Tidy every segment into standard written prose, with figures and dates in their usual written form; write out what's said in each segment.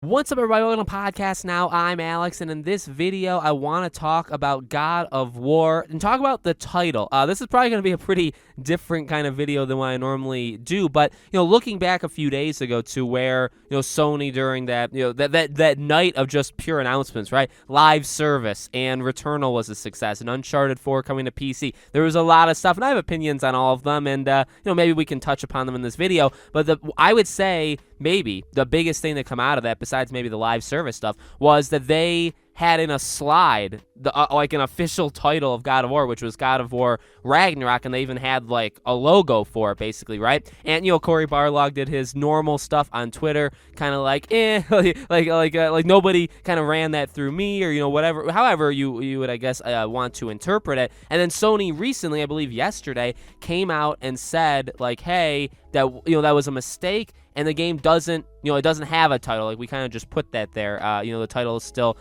What's up, everybody? Welcome to the podcast now. I'm Alex, and in this video, I want to talk about God of War and talk about the title. This is probably going to be a pretty different kind of video than what I normally do, but looking back a few days ago to where Sony during that that night of just pure announcements, right? Live service and Returnal was a success, and Uncharted 4 coming to PC. There was a lot of stuff, and I have opinions on all of them, and maybe we can touch upon them in this video. But I would say maybe the biggest thing that come out of that, besides maybe the live service stuff, was that they had in a slide like an official title of God of War, which was God of War Ragnarok, and they even had like a logo for it, basically, right? And Cory Barlog did his normal stuff on Twitter, kind of like like nobody kind of ran that through me, or whatever, however you would, I guess, want to interpret it. And then Sony recently, I believe yesterday, came out and said like, hey, that that was a mistake, and the game doesn't it doesn't have a title. Like, we kind of just put that there. The title is still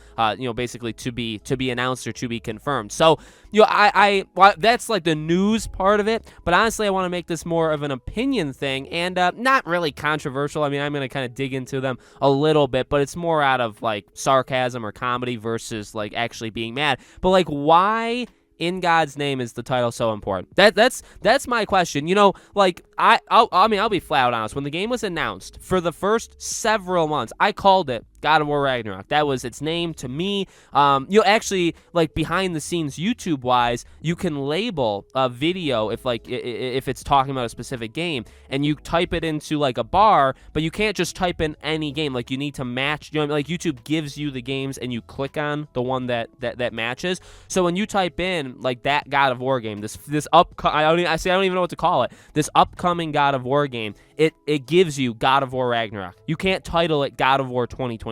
basically to be announced or to be confirmed. So well, that's like the news part of it, but honestly I want to make this more of an opinion thing, and not really controversial. I mean, I'm going to kind of dig into them a little bit, but it's more out of like sarcasm or comedy versus like actually being mad. But like, why in God's name is the title so important? That's my question. Like, I'll be flat out honest. When the game was announced, for the first several months, I called it God of War Ragnarok. That was its name to me. Actually, like, behind the scenes, YouTube wise, you can label a video if it's talking about a specific game, and you type it into like a bar, but you can't just type in any game. Like, you need to match. Like, YouTube gives you the games, and you click on the one that matches. So when you type in like that God of War game, I don't even know what to call it. This upcoming God of War game, it gives you God of War Ragnarok. You can't title it God of War 2022.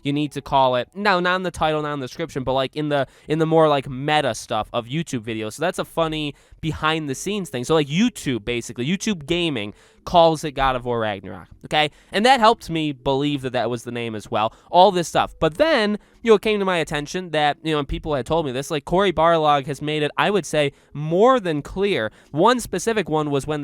You need to call it, no, not in the title, not in the description, but like in the more like meta stuff of YouTube videos. So that's a funny behind the scenes thing. So like YouTube Gaming calls it God of War Ragnarok, okay? And that helped me believe that was the name as well, all this stuff. But then, it came to my attention that, and people had told me this, like Cory Barlog has made it, I would say, more than clear. One specific one was when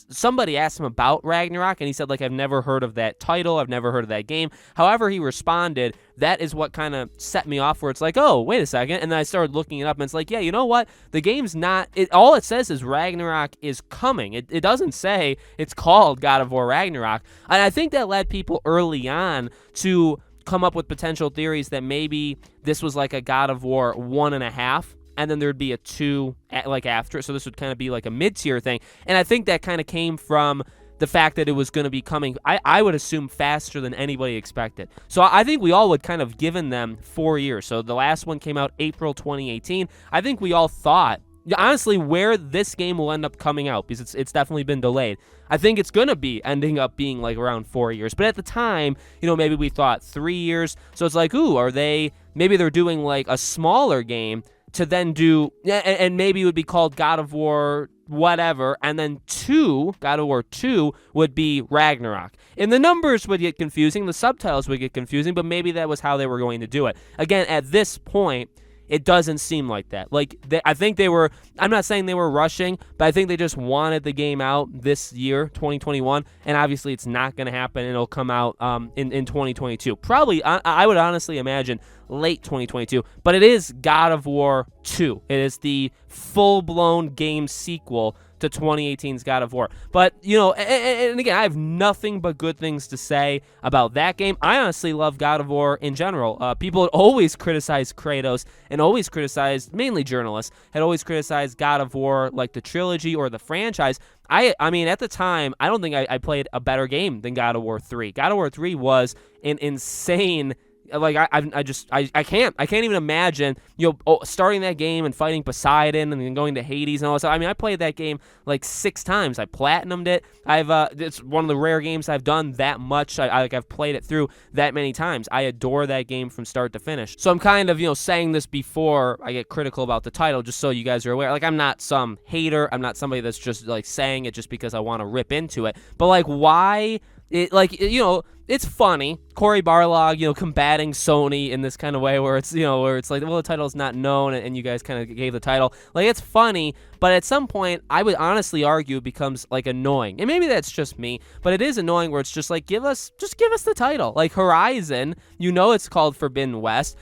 somebody asked him about Ragnarok, and he said, like, I've never heard of that title, I've never heard of that game. However he responded, that is what kind of set me off, where it's like, oh, wait a second, and then I started looking it up, and it's like, yeah, you know what? The game's not, all it says is Ragnarok is coming. It doesn't say it's called God of War Ragnarok, and I think that led people early on to come up with potential theories that maybe this was like a God of War 1.5, and then there'd be a 2 like after it, so this would kind of be like a mid-tier thing. And I think that kind of came from the fact that it was going to be coming, I would assume, faster than anybody expected. So I think we all would kind of given them 4 years. So the last one came out April 2018. I think we all thought, honestly, where this game will end up coming out, because it's definitely been delayed, I think it's going to be ending up being like around 4 years. But at the time, maybe we thought 3 years. So it's like, ooh, maybe they're doing like a smaller game to then do, and maybe it would be called God of War whatever, and then God of War 2 would be Ragnarok. And the numbers would get confusing, the subtitles would get confusing, but maybe that was how they were going to do it. Again, at this point, it doesn't seem like that. Like, I think they were, I'm not saying they were rushing, but I think they just wanted the game out this year, 2021, and obviously it's not going to happen, and it'll come out in 2022. Probably, I would honestly imagine late 2022, but it is God of War 2. It is the full-blown game sequel to 2018's God of War. But, and again, I have nothing but good things to say about that game. I honestly love God of War in general. People had always criticized Kratos, and always criticized, mainly journalists, had always criticized God of War, like the trilogy or the franchise. I mean, at the time, I don't think I played a better game than God of War 3. God of War 3 was an insane, like, I can't even imagine, starting that game and fighting Poseidon and then going to Hades and all that stuff. I mean, I played that game like 6 times. I platinumed it. It's one of the rare games I've done that much. I've played it through that many times. I adore that game from start to finish. So I'm kind of, saying this before I get critical about the title, just so you guys are aware. Like, I'm not some hater. I'm not somebody that's just like saying it just because I want to rip into it. But like, why it's funny. Cory Barlog, combating Sony in this kind of way where it's like, well, the title's not known and you guys kind of gave the title. Like, it's funny, but at some point, I would honestly argue it becomes like annoying. And maybe that's just me, but it is annoying where it's just like, give us the title. Like Horizon, it's called Forbidden West.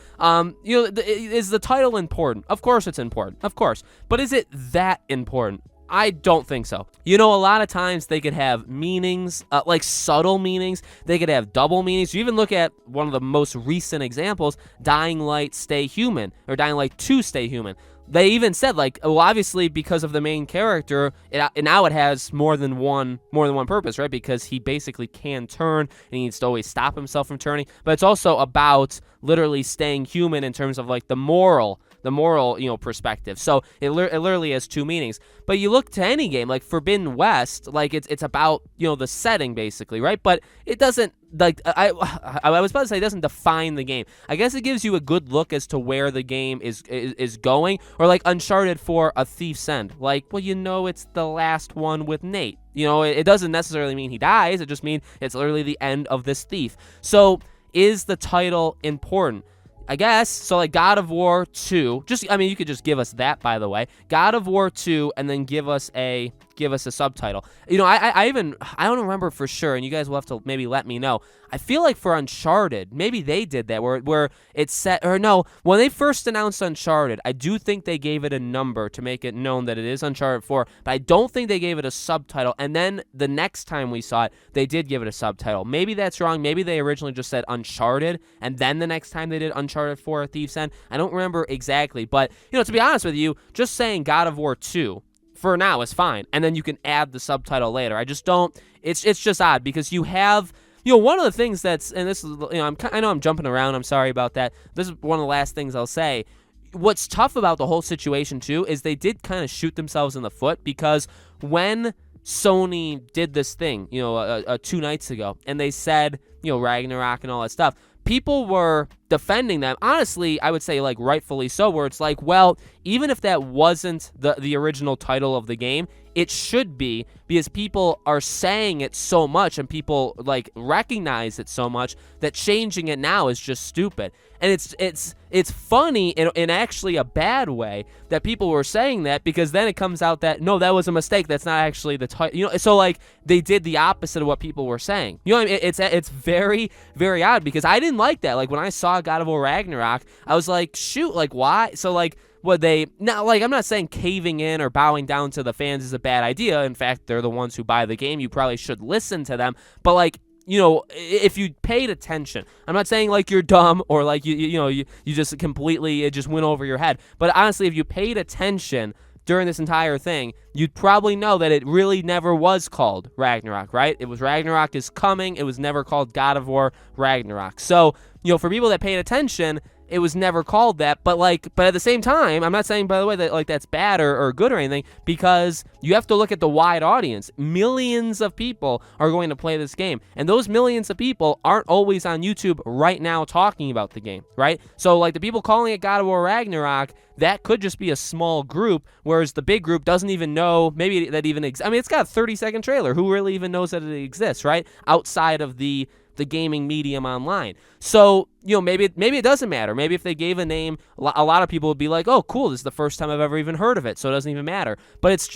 Is the title important? Of course it's important. Of course. But is it that important? I don't think so. A lot of times they could have meanings, like subtle meanings. They could have double meanings. You even look at one of the most recent examples, Dying Light Stay Human, or Dying Light 2 Stay Human. They even said, like, well, obviously because of the main character, now it has more than one purpose, right? Because he basically can turn and he needs to always stop himself from turning. But it's also about literally staying human in terms of like the moral perspective. So it literally has two meanings. But you look to any game like Forbidden West, like it's about the setting basically, right? But it doesn't, like, I was about to say, it doesn't define the game. I guess it gives you a good look as to where the game is going. Or like Uncharted for A Thief's End, like, well, it's the last one with Nate. It doesn't necessarily mean he dies. It just means it's literally the end of this thief. So is the title important? I guess. So like God of War 2, you could just give us that, by the way. God of War 2, and then give us a subtitle. I don't remember for sure, and you guys will have to maybe let me know. I feel like for Uncharted, maybe they did that where it's set, or no, when they first announced Uncharted, I do think they gave it a number to make it known that it is Uncharted 4, but I don't think they gave it a subtitle. And then the next time we saw it, they did give it a subtitle. Maybe that's wrong. Maybe they originally just said Uncharted, and then the next time they did Uncharted 4: A Thief's End. I don't remember exactly, but to be honest with you, just saying God of War 2 for now is fine, and then you can add the subtitle later. I just don't. It's just odd because you have. One of the things that's, and this is, I know I'm jumping around. I'm sorry about that. This is one of the last things I'll say. What's tough about the whole situation too is they did kind of shoot themselves in the foot, because when Sony did this thing, 2 nights ago, and they said, Ragnarok and all that stuff, people were defending them. Honestly, I would say, like, rightfully so, where it's like, well, even if that wasn't the original title of the game, it should be, because people are saying it so much and people like recognize it so much that changing it now is just stupid. And it's funny in actually a bad way that people were saying that, because then it comes out that no, that was a mistake. That's not actually the title. So like they did the opposite of what people were saying. What I mean? It's very, very odd, because I didn't like that. Like when I saw God of War Ragnarok, I was like, shoot, like why? So like, I'm not saying caving in or bowing down to the fans is a bad idea. In fact, they're the ones who buy the game. You probably should listen to them. But like, if you paid attention, I'm not saying like you're dumb or like you just completely, it just went over your head. But honestly, if you paid attention during this entire thing, you'd probably know that it really never was called Ragnarok, right? It was Ragnarok is coming. It was never called God of War Ragnarok. So, for people that paid attention, it was never called that. But at the same time, I'm not saying, by the way, that like that's bad or good or anything, because you have to look at the wide audience. Millions of people are going to play this game, and those millions of people aren't always on YouTube right now talking about the game, right? So like the people calling it God of War Ragnarok, that could just be a small group, whereas the big group doesn't even know maybe that even exists. I mean, it's got a 30-second trailer. Who really even knows that it exists, right? Outside of the gaming medium online. So, maybe it doesn't matter. Maybe if they gave a name, a lot of people would be like, oh, cool, this is the first time I've ever even heard of it, so it doesn't even matter. But it's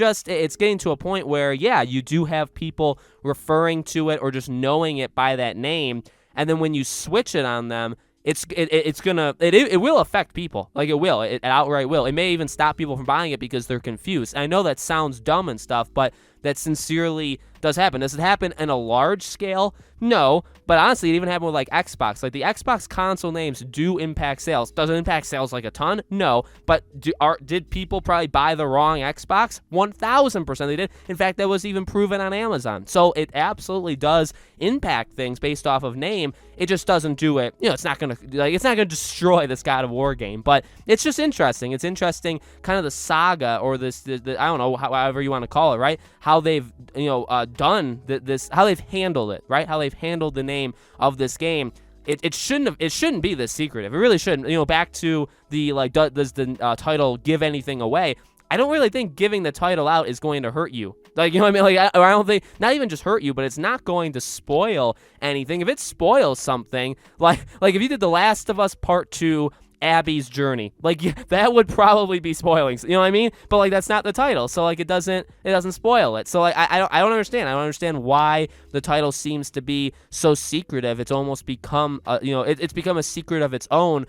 getting to a point where, yeah, you do have people referring to it or just knowing it by that name, and then when you switch it on them, it will affect people. Like it outright will. It may even stop people from buying it because they're confused. I know that sounds dumb and stuff, but that sincerely does happen. Does it happen in a large scale? No, but honestly, it even happened with like Xbox. Like the Xbox console names do impact sales. Does it impact sales like a ton? No, but did people probably buy the wrong Xbox? 1,000% they did. In fact, that was even proven on Amazon. So it absolutely does impact things based off of name. It just doesn't do it. It's not gonna destroy this God of War game. But it's just interesting. It's interesting, kind of the saga or this I don't know, however you want to call it, right? How they've done this, how they've handled it, right? How they've handled the name of this game. It shouldn't be this secretive. It really shouldn't. Back to the does the title give anything away? I don't really think giving the title out is going to hurt you. Like, you know what I mean? Like, I don't think, not even just hurt you, but it's not going to spoil anything. If it spoils something, like if you did The Last of Us Part 2, Abby's journey, like, yeah, that would probably be spoiling, you know what I mean? But like, that's not the title, so like, it doesn't spoil it. So like, I don't understand why the title seems to be so secretive. It's almost become it's become a secret of its own,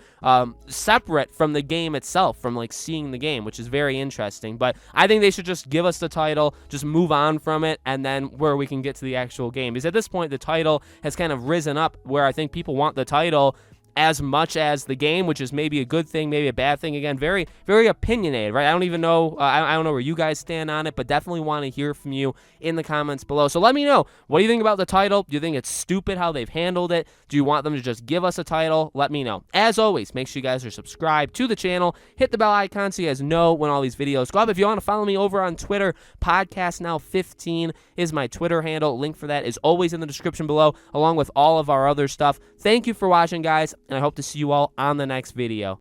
separate from the game itself, from like seeing the game, which is very interesting. But I think they should just give us the title, just move on from it, and then where we can get to the actual game, because at this point the title has kind of risen up where I think people want the title as much as the game, which is maybe a good thing, maybe a bad thing. Again, very, very opinionated, right? I don't even know, I don't know where you guys stand on it, but definitely want to hear from you in the comments below. So let me know, what do you think about the title? Do you think it's stupid how they've handled it? Do you want them to just give us a title? Let me know. As always, make sure you guys are subscribed to the channel, hit the bell icon so you guys know when all these videos go up. If you want to follow me over on Twitter, PodcastNow15 is my Twitter handle. Link for that is always in the description below, along with all of our other stuff. Thank you for watching, guys, and I hope to see you all on the next video.